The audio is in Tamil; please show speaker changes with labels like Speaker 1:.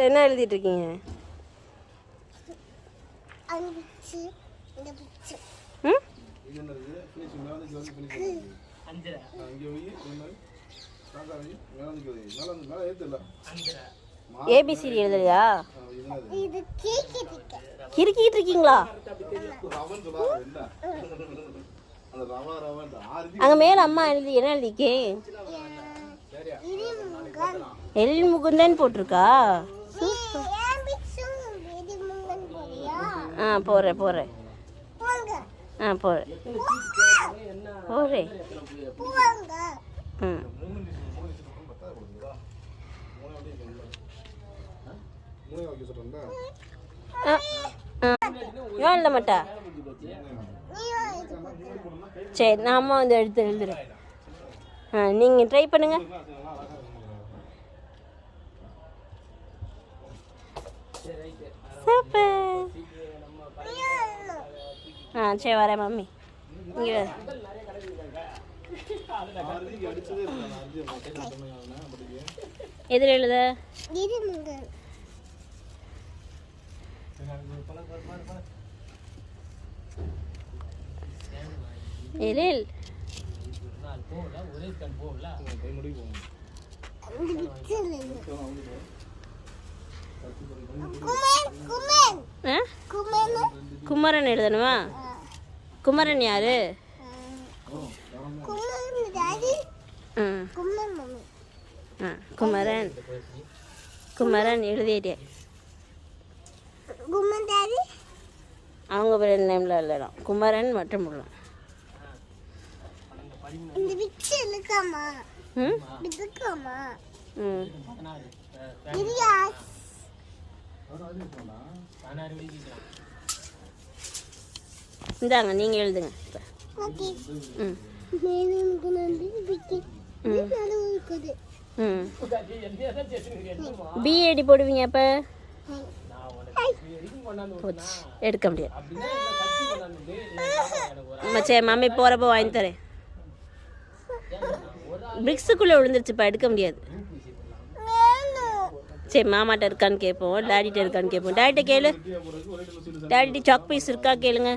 Speaker 1: என்ன எழுதிட்டு இருக்கீங்க? ஏபிசிடி எழுதலையா? கிறுக்கிட்டு இருக்கீங்களா? அங்க மேல அம்மா எழுதி என்ன எழுதிக்கே? எழில் முகுந்தன் போட்டிருக்கா. போறேன் போறேன் போறேன் போறேன். ஏன் எழுத மாட்டா? சரி நான் அம்மா வந்து எடுத்து எழுதுறேன். நீங்கள் ட்ரை பண்ணுங்க. சரி வரேன் மம்மி. இங்கே எதில் எழுத? எழில் குமரன் எழுதணுமா? குமரன் யாரு? குமரன் குமரன் எழுதிட்டேன். அவங்க பேர் நேம்ல எழுதலாம். குமரன் மற்றும் உள்ளோம். இந்தாங்க நீங்கள் எழுதுங்க. பிஏடி போடுவீங்க அப்போ எடுக்க முடியாது. சரி மம்மி போகிறப்ப வாங்கி தரேன். பிரிக்ஸுக்குள்ளே விழுந்துருச்சுப்பா, எடுக்க முடியாது. சரி மாமாட்ட இருக்கான்னு கேட்போம், டேடிட்ட இருக்கான்னு கேட்போம். டேடிட்ட கேளு. டேடி சாக் பீஸ் இருக்கா கேளுங்க.